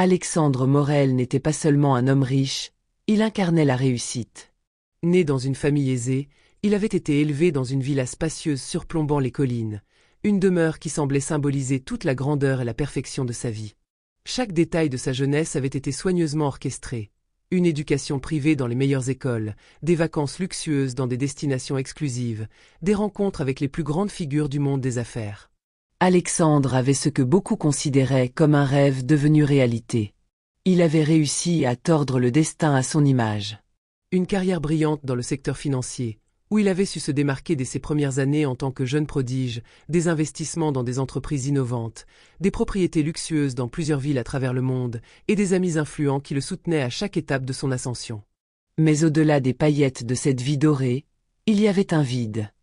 Alexandre Morel n'était pas seulement un homme riche, il incarnait la réussite. Né dans une famille aisée, il avait été élevé dans une villa spacieuse surplombant les collines, une demeure qui semblait symboliser toute la grandeur et la perfection de sa vie. Chaque détail de sa jeunesse avait été soigneusement orchestré. Une éducation privée dans les meilleures écoles, des vacances luxueuses dans des destinations exclusives, des rencontres avec les plus grandes figures du monde des affaires. Alexandre avait ce que beaucoup considéraient comme un rêve devenu réalité. Il avait réussi à tordre le destin à son image. Une carrière brillante dans le secteur financier, où il avait su se démarquer dès ses premières années en tant que jeune prodige, des investissements dans des entreprises innovantes, des propriétés luxueuses dans plusieurs villes à travers le monde, et des amis influents qui le soutenaient à chaque étape de son ascension. Mais au-delà des paillettes de cette vie dorée, il y avait un vide.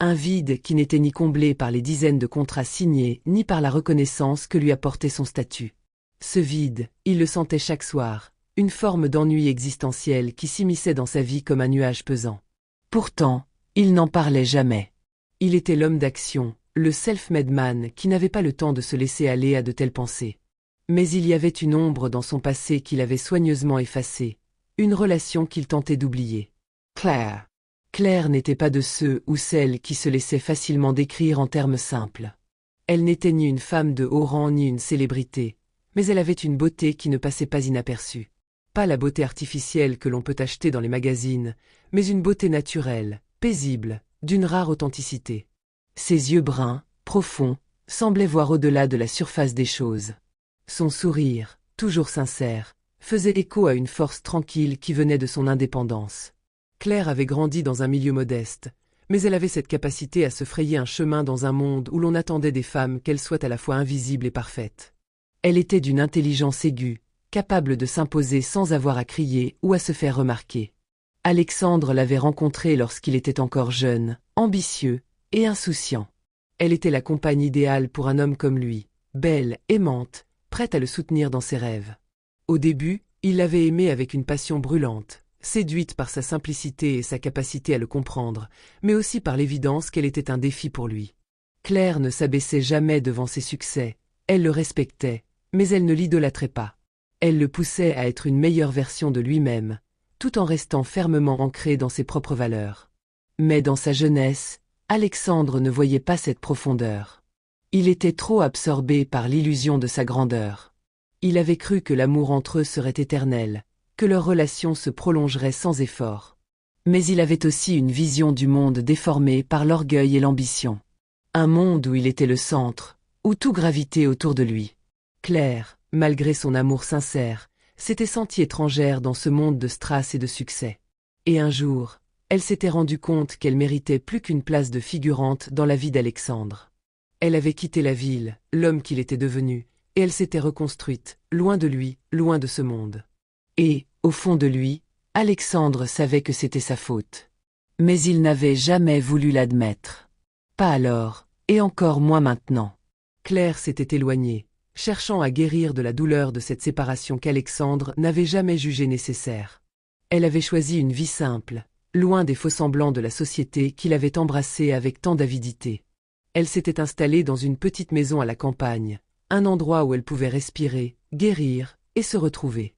Un vide qui n'était ni comblé par les dizaines de contrats signés, ni par la reconnaissance que lui apportait son statut. Ce vide, il le sentait chaque soir, une forme d'ennui existentiel qui s'immisçait dans sa vie comme un nuage pesant. Pourtant, il n'en parlait jamais. Il était l'homme d'action, le self-made man qui n'avait pas le temps de se laisser aller à de telles pensées. Mais il y avait une ombre dans son passé qu'il avait soigneusement effacée, une relation qu'il tentait d'oublier. Claire. Claire n'était pas de ceux ou celles qui se laissaient facilement décrire en termes simples. Elle n'était ni une femme de haut rang ni une célébrité, mais elle avait une beauté qui ne passait pas inaperçue. Pas la beauté artificielle que l'on peut acheter dans les magazines, mais une beauté naturelle, paisible, d'une rare authenticité. Ses yeux bruns, profonds, semblaient voir au-delà de la surface des choses. Son sourire, toujours sincère, faisait écho à une force tranquille qui venait de son indépendance. Claire avait grandi dans un milieu modeste, mais elle avait cette capacité à se frayer un chemin dans un monde où l'on attendait des femmes qu'elles soient à la fois invisibles et parfaites. Elle était d'une intelligence aiguë, capable de s'imposer sans avoir à crier ou à se faire remarquer. Alexandre l'avait rencontrée lorsqu'il était encore jeune, ambitieux et insouciant. Elle était la compagne idéale pour un homme comme lui, belle, aimante, prête à le soutenir dans ses rêves. Au début, il l'avait aimée avec une passion brûlante, séduite par sa simplicité et sa capacité à le comprendre, mais aussi par l'évidence qu'elle était un défi pour lui. Claire ne s'abaissait jamais devant ses succès, elle le respectait, mais elle ne l'idolâtrait pas. Elle le poussait à être une meilleure version de lui-même, tout en restant fermement ancré dans ses propres valeurs. Mais dans sa jeunesse, Alexandre ne voyait pas cette profondeur. Il était trop absorbé par l'illusion de sa grandeur. Il avait cru que l'amour entre eux serait éternel, que leur relation se prolongerait sans effort. Mais il avait aussi une vision du monde déformée par l'orgueil et l'ambition. Un monde où il était le centre, où tout gravitait autour de lui. Claire, malgré son amour sincère, s'était sentie étrangère dans ce monde de strass et de succès. Et un jour, elle s'était rendue compte qu'elle méritait plus qu'une place de figurante dans la vie d'Alexandre. Elle avait quitté la ville, l'homme qu'il était devenu, et elle s'était reconstruite, loin de lui, loin de ce monde. Et, au fond de lui, Alexandre savait que c'était sa faute. Mais il n'avait jamais voulu l'admettre. Pas alors, et encore moins maintenant. Claire s'était éloignée, cherchant à guérir de la douleur de cette séparation qu'Alexandre n'avait jamais jugée nécessaire. Elle avait choisi une vie simple, loin des faux-semblants de la société qui l'avait embrassée avec tant d'avidité. Elle s'était installée dans une petite maison à la campagne, un endroit où elle pouvait respirer, guérir et se retrouver.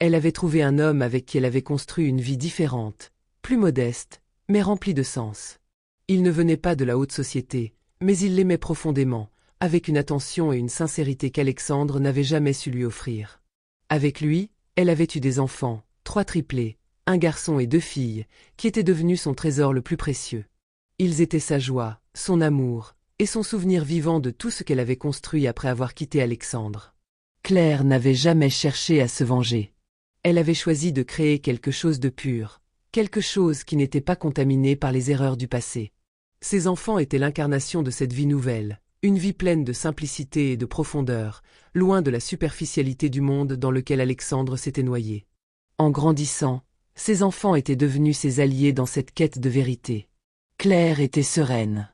Elle avait trouvé un homme avec qui elle avait construit une vie différente, plus modeste, mais remplie de sens. Il ne venait pas de la haute société, mais il l'aimait profondément, avec une attention et une sincérité qu'Alexandre n'avait jamais su lui offrir. Avec lui, elle avait eu des enfants, 3 triplés, un garçon et 2 filles, qui étaient devenus son trésor le plus précieux. Ils étaient sa joie, son amour, et son souvenir vivant de tout ce qu'elle avait construit après avoir quitté Alexandre. Claire n'avait jamais cherché à se venger. Elle avait choisi de créer quelque chose de pur, quelque chose qui n'était pas contaminé par les erreurs du passé. Ses enfants étaient l'incarnation de cette vie nouvelle, une vie pleine de simplicité et de profondeur, loin de la superficialité du monde dans lequel Alexandre s'était noyé. En grandissant, ses enfants étaient devenus ses alliés dans cette quête de vérité. Claire était sereine.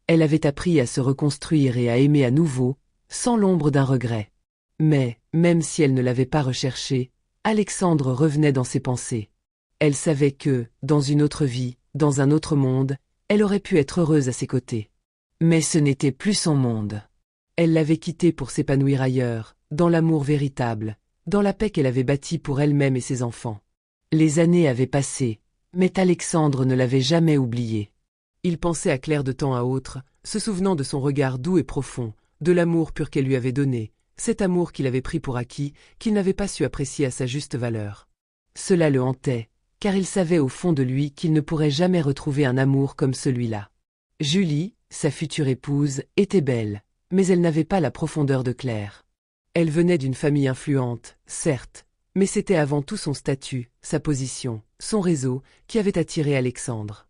Elle avait appris à se reconstruire et à aimer à nouveau, sans l'ombre d'un regret. Mais, même si elle ne l'avait pas recherché, Alexandre revenait dans ses pensées. Elle savait que, dans une autre vie, dans un autre monde, elle aurait pu être heureuse à ses côtés. Mais ce n'était plus son monde. Elle l'avait quitté pour s'épanouir ailleurs, dans l'amour véritable, dans la paix qu'elle avait bâtie pour elle-même et ses enfants. Les années avaient passé, mais Alexandre ne l'avait jamais oubliée. Il pensait à Claire de temps à autre, se souvenant de son regard doux et profond, de l'amour pur qu'elle lui avait donné, cet amour qu'il avait pris pour acquis, qu'il n'avait pas su apprécier à sa juste valeur. Cela le hantait, car il savait au fond de lui qu'il ne pourrait jamais retrouver un amour comme celui-là. Julie, sa future épouse, était belle, mais elle n'avait pas la profondeur de Claire. Elle venait d'une famille influente, certes, mais c'était avant tout son statut, sa position, son réseau, qui avait attiré Alexandre.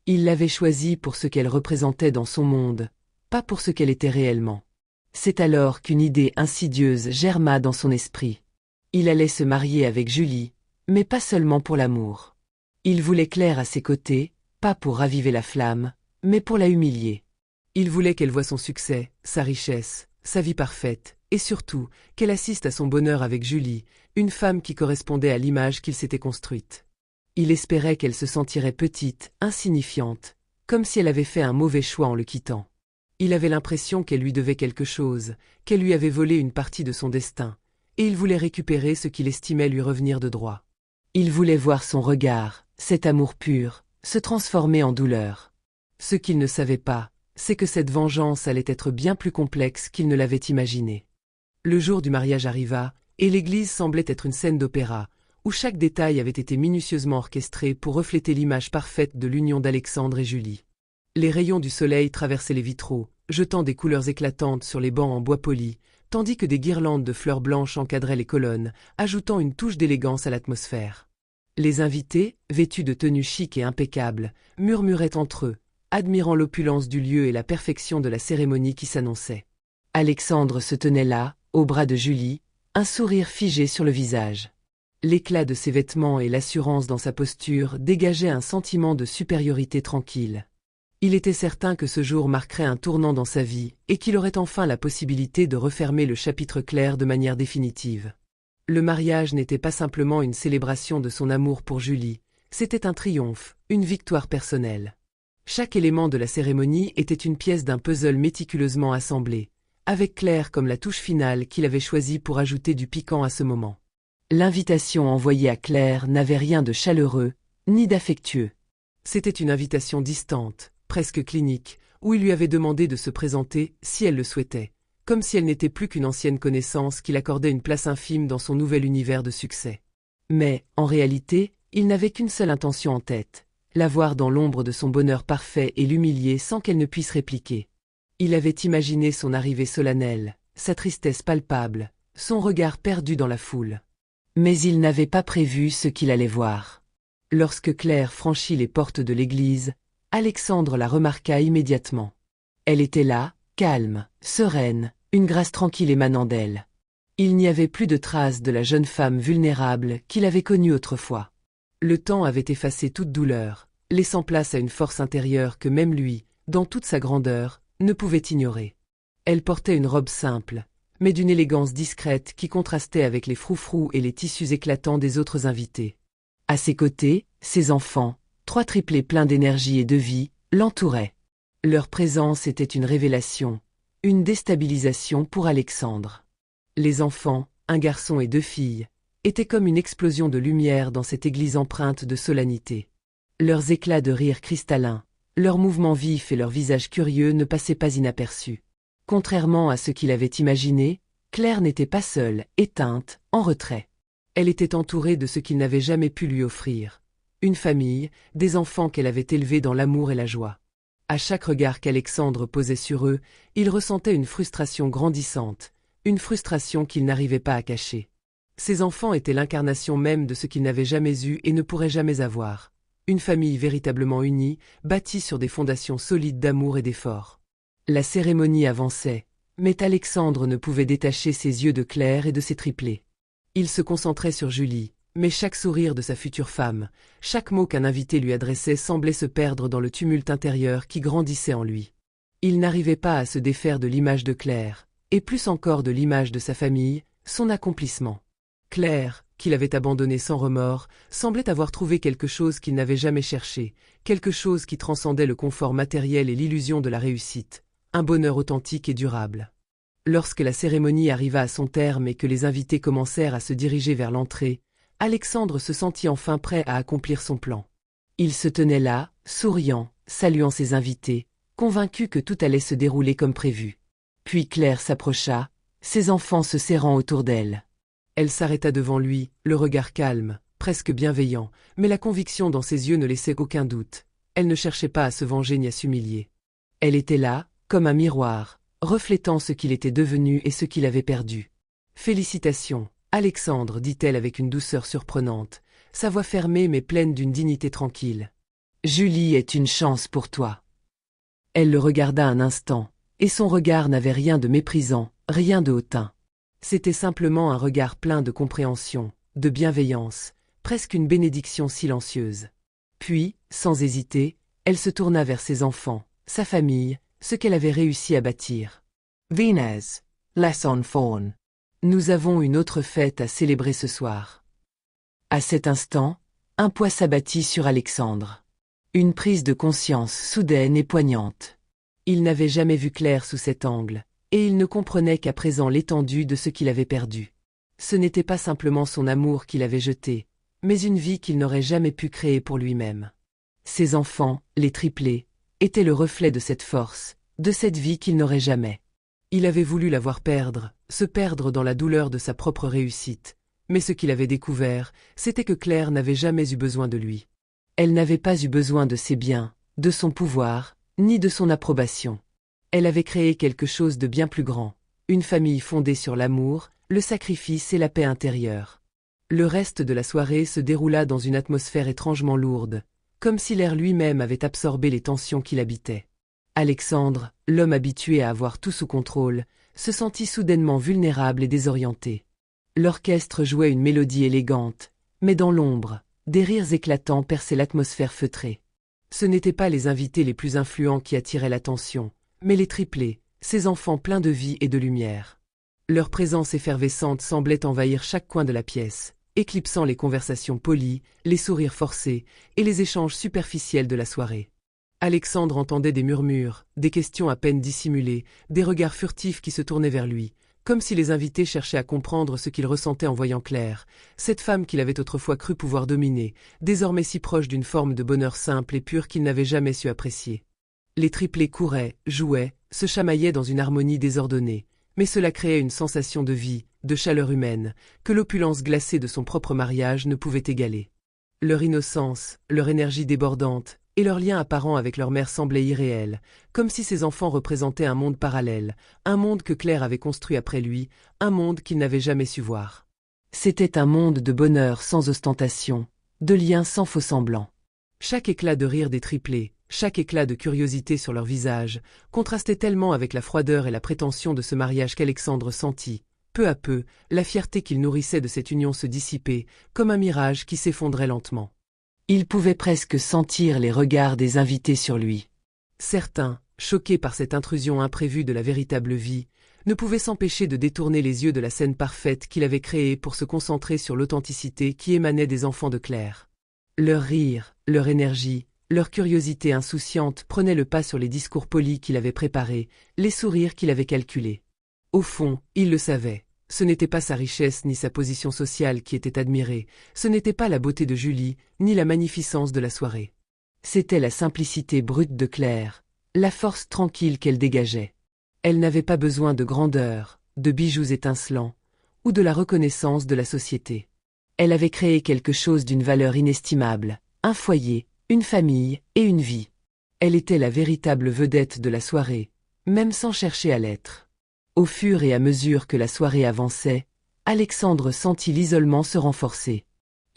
Il l'avait choisie pour ce qu'elle représentait dans son monde, pas pour ce qu'elle était réellement. C'est alors qu'une idée insidieuse germa dans son esprit. Il allait se marier avec Julie, mais pas seulement pour l'amour. Il voulait Claire à ses côtés, pas pour raviver la flamme, mais pour la humilier. Il voulait qu'elle voie son succès, sa richesse, sa vie parfaite, et surtout, qu'elle assiste à son bonheur avec Julie, une femme qui correspondait à l'image qu'il s'était construite. Il espérait qu'elle se sentirait petite, insignifiante, comme si elle avait fait un mauvais choix en le quittant. Il avait l'impression qu'elle lui devait quelque chose, qu'elle lui avait volé une partie de son destin, et il voulait récupérer ce qu'il estimait lui revenir de droit. Il voulait voir son regard, cet amour pur, se transformer en douleur. Ce qu'il ne savait pas, c'est que cette vengeance allait être bien plus complexe qu'il ne l'avait imaginé. Le jour du mariage arriva, et l'église semblait être une scène d'opéra, où chaque détail avait été minutieusement orchestré pour refléter l'image parfaite de l'union d'Alexandre et Julie. Les rayons du soleil traversaient les vitraux, jetant des couleurs éclatantes sur les bancs en bois poli, tandis que des guirlandes de fleurs blanches encadraient les colonnes, ajoutant une touche d'élégance à l'atmosphère. Les invités, vêtus de tenues chics et impeccables, murmuraient entre eux, admirant l'opulence du lieu et la perfection de la cérémonie qui s'annonçait. Alexandre se tenait là, au bras de Julie, un sourire figé sur le visage. L'éclat de ses vêtements et l'assurance dans sa posture dégageaient un sentiment de supériorité tranquille. Il était certain que ce jour marquerait un tournant dans sa vie et qu'il aurait enfin la possibilité de refermer le chapitre Claire de manière définitive. Le mariage n'était pas simplement une célébration de son amour pour Julie, c'était un triomphe, une victoire personnelle. Chaque élément de la cérémonie était une pièce d'un puzzle méticuleusement assemblé, avec Claire comme la touche finale qu'il avait choisie pour ajouter du piquant à ce moment. L'invitation envoyée à Claire n'avait rien de chaleureux, ni d'affectueux. C'était une invitation distante, presque clinique, où il lui avait demandé de se présenter si elle le souhaitait, comme si elle n'était plus qu'une ancienne connaissance qu'il accordait une place infime dans son nouvel univers de succès. Mais, en réalité, il n'avait qu'une seule intention en tête, la voir dans l'ombre de son bonheur parfait et l'humilier sans qu'elle ne puisse répliquer. Il avait imaginé son arrivée solennelle, sa tristesse palpable, son regard perdu dans la foule. Mais il n'avait pas prévu ce qu'il allait voir. Lorsque Claire franchit les portes de l'église, Alexandre la remarqua immédiatement. Elle était là, calme, sereine, une grâce tranquille émanant d'elle. Il n'y avait plus de traces de la jeune femme vulnérable qu'il avait connue autrefois. Le temps avait effacé toute douleur, laissant place à une force intérieure que même lui, dans toute sa grandeur, ne pouvait ignorer. Elle portait une robe simple, mais d'une élégance discrète qui contrastait avec les froufrous et les tissus éclatants des autres invités. À ses côtés, ses enfants, trois triplés pleins d'énergie et de vie, l'entouraient. Leur présence était une révélation, une déstabilisation pour Alexandre. Les enfants, un garçon et deux filles, étaient comme une explosion de lumière dans cette église empreinte de solennité. Leurs éclats de rire cristallins, leurs mouvements vifs et leurs visages curieux ne passaient pas inaperçus. Contrairement à ce qu'il avait imaginé, Claire n'était pas seule, éteinte, en retrait. Elle était entourée de ce qu'il n'avait jamais pu lui offrir. Une famille, des enfants qu'elle avait élevés dans l'amour et la joie. À chaque regard qu'Alexandre posait sur eux, il ressentait une frustration grandissante, une frustration qu'il n'arrivait pas à cacher. Ces enfants étaient l'incarnation même de ce qu'il n'avait jamais eu et ne pourrait jamais avoir. Une famille véritablement unie, bâtie sur des fondations solides d'amour et d'effort. La cérémonie avançait, mais Alexandre ne pouvait détacher ses yeux de Claire et de ses triplés. Il se concentrait sur Julie, mais chaque sourire de sa future femme, chaque mot qu'un invité lui adressait semblait se perdre dans le tumulte intérieur qui grandissait en lui. Il n'arrivait pas à se défaire de l'image de Claire, et plus encore de l'image de sa famille, son accomplissement. Claire, qu'il avait abandonnée sans remords, semblait avoir trouvé quelque chose qu'il n'avait jamais cherché, quelque chose qui transcendait le confort matériel et l'illusion de la réussite, un bonheur authentique et durable. Lorsque la cérémonie arriva à son terme et que les invités commencèrent à se diriger vers l'entrée, Alexandre se sentit enfin prêt à accomplir son plan. Il se tenait là, souriant, saluant ses invités, convaincu que tout allait se dérouler comme prévu. Puis Claire s'approcha, ses enfants se serrant autour d'elle. Elle s'arrêta devant lui, le regard calme, presque bienveillant, mais la conviction dans ses yeux ne laissait aucun doute. Elle ne cherchait pas à se venger ni à s'humilier. Elle était là, comme un miroir, reflétant ce qu'il était devenu et ce qu'il avait perdu. « Félicitations, Alexandre, dit-elle avec une douceur surprenante, sa voix fermée mais pleine d'une dignité tranquille. Julie est une chance pour toi. Elle le regarda un instant, et son regard n'avait rien de méprisant, rien de hautain. C'était simplement un regard plein de compréhension, de bienveillance, presque une bénédiction silencieuse. Puis, sans hésiter, elle se tourna vers ses enfants, sa famille, ce qu'elle avait réussi à bâtir. Venez, laissons faune. Nous avons une autre fête à célébrer ce soir. À cet instant, un poids s'abattit sur Alexandre. Une prise de conscience soudaine et poignante. Il n'avait jamais vu Claire sous cet angle, et il ne comprenait qu'à présent l'étendue de ce qu'il avait perdu. Ce n'était pas simplement son amour qu'il avait jeté, mais une vie qu'il n'aurait jamais pu créer pour lui-même. Ses enfants, les triplés, étaient le reflet de cette force, de cette vie qu'il n'aurait jamais. Il avait voulu la voir perdre, se perdre dans la douleur de sa propre réussite, mais ce qu'il avait découvert, c'était que Claire n'avait jamais eu besoin de lui. Elle n'avait pas eu besoin de ses biens, de son pouvoir, ni de son approbation. Elle avait créé quelque chose de bien plus grand, une famille fondée sur l'amour, le sacrifice et la paix intérieure. Le reste de la soirée se déroula dans une atmosphère étrangement lourde, comme si l'air lui-même avait absorbé les tensions qui l'habitaient. Alexandre, l'homme habitué à avoir tout sous contrôle, se sentit soudainement vulnérable et désorienté. L'orchestre jouait une mélodie élégante, mais dans l'ombre, des rires éclatants perçaient l'atmosphère feutrée. Ce n'étaient pas les invités les plus influents qui attiraient l'attention, mais les triplés, ces enfants pleins de vie et de lumière. Leur présence effervescente semblait envahir chaque coin de la pièce, éclipsant les conversations polies, les sourires forcés et les échanges superficiels de la soirée. Alexandre entendait des murmures, des questions à peine dissimulées, des regards furtifs qui se tournaient vers lui, comme si les invités cherchaient à comprendre ce qu'il ressentait en voyant Claire, cette femme qu'il avait autrefois cru pouvoir dominer, désormais si proche d'une forme de bonheur simple et pur qu'il n'avait jamais su apprécier. Les triplés couraient, jouaient, se chamaillaient dans une harmonie désordonnée, mais cela créait une sensation de vie, de chaleur humaine, que l'opulence glacée de son propre mariage ne pouvait égaler. Leur innocence, leur énergie débordante, et leur lien apparent avec leur mère semblaient irréels, comme si ces enfants représentaient un monde parallèle, un monde que Claire avait construit après lui, un monde qu'il n'avait jamais su voir. C'était un monde de bonheur sans ostentation, de liens sans faux-semblants. Chaque éclat de rire des triplés, chaque éclat de curiosité sur leur visage, contrastait tellement avec la froideur et la prétention de ce mariage qu'Alexandre sentit, peu à peu, la fierté qu'il nourrissait de cette union se dissiper, comme un mirage qui s'effondrait lentement. Il pouvait presque sentir les regards des invités sur lui. Certains, choqués par cette intrusion imprévue de la véritable vie, ne pouvaient s'empêcher de détourner les yeux de la scène parfaite qu'il avait créée pour se concentrer sur l'authenticité qui émanait des enfants de Claire. Leur rire, leur énergie, leur curiosité insouciante prenaient le pas sur les discours polis qu'il avait préparés, les sourires qu'il avait calculés. Au fond, il le savait. Ce n'était pas sa richesse ni sa position sociale qui étaient admirées, ce n'était pas la beauté de Julie, ni la magnificence de la soirée. C'était la simplicité brute de Claire, la force tranquille qu'elle dégageait. Elle n'avait pas besoin de grandeur, de bijoux étincelants, ou de la reconnaissance de la société. Elle avait créé quelque chose d'une valeur inestimable, un foyer, une famille et une vie. Elle était la véritable vedette de la soirée, même sans chercher à l'être. Au fur et à mesure que la soirée avançait, Alexandre sentit l'isolement se renforcer.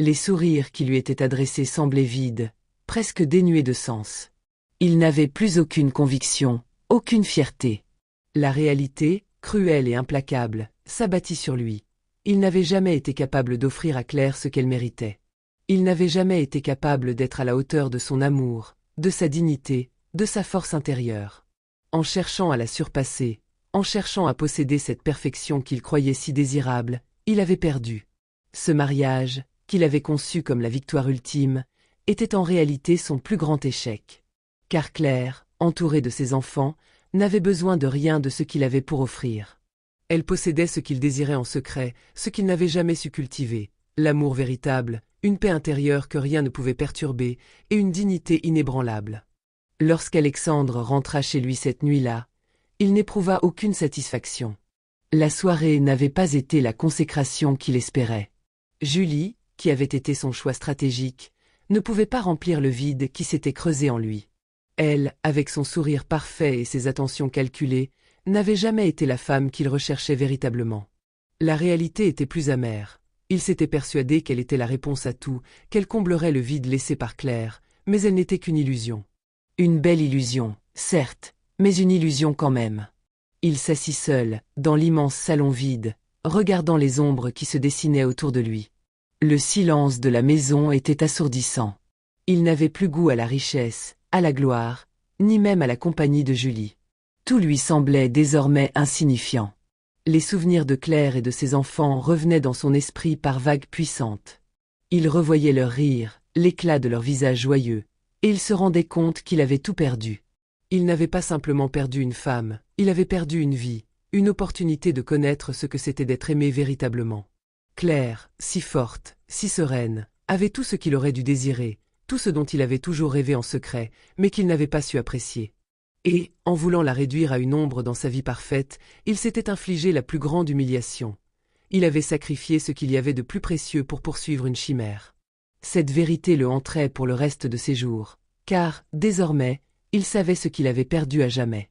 Les sourires qui lui étaient adressés semblaient vides, presque dénués de sens. Il n'avait plus aucune conviction, aucune fierté. La réalité, cruelle et implacable, s'abattit sur lui. Il n'avait jamais été capable d'offrir à Claire ce qu'elle méritait. Il n'avait jamais été capable d'être à la hauteur de son amour, de sa dignité, de sa force intérieure. En cherchant à la surpasser, en cherchant à posséder cette perfection qu'il croyait si désirable, il avait perdu. Ce mariage, qu'il avait conçu comme la victoire ultime, était en réalité son plus grand échec. Car Claire, entourée de ses enfants, n'avait besoin de rien de ce qu'il avait pour offrir. Elle possédait ce qu'il désirait en secret, ce qu'il n'avait jamais su cultiver, l'amour véritable, une paix intérieure que rien ne pouvait perturber, et une dignité inébranlable. Lorsqu'Alexandre rentra chez lui cette nuit-là, il n'éprouva aucune satisfaction. La soirée n'avait pas été la consécration qu'il espérait. Julie, qui avait été son choix stratégique, ne pouvait pas remplir le vide qui s'était creusé en lui. Elle, avec son sourire parfait et ses attentions calculées, n'avait jamais été la femme qu'il recherchait véritablement. La réalité était plus amère. Il s'était persuadé qu'elle était la réponse à tout, qu'elle comblerait le vide laissé par Claire, mais elle n'était qu'une illusion. Une belle illusion, certes, mais une illusion quand même. Il s'assit seul, dans l'immense salon vide, regardant les ombres qui se dessinaient autour de lui. Le silence de la maison était assourdissant. Il n'avait plus goût à la richesse, à la gloire, ni même à la compagnie de Julie. Tout lui semblait désormais insignifiant. Les souvenirs de Claire et de ses enfants revenaient dans son esprit par vagues puissantes. Il revoyait leur rire, l'éclat de leurs visages joyeux, et il se rendait compte qu'il avait tout perdu. Il n'avait pas simplement perdu une femme, il avait perdu une vie, une opportunité de connaître ce que c'était d'être aimé véritablement. Claire, si forte, si sereine, avait tout ce qu'il aurait dû désirer, tout ce dont il avait toujours rêvé en secret, mais qu'il n'avait pas su apprécier. Et, en voulant la réduire à une ombre dans sa vie parfaite, il s'était infligé la plus grande humiliation. Il avait sacrifié ce qu'il y avait de plus précieux pour poursuivre une chimère. Cette vérité le hanterait pour le reste de ses jours, car, désormais, il savait ce qu'il avait perdu à jamais.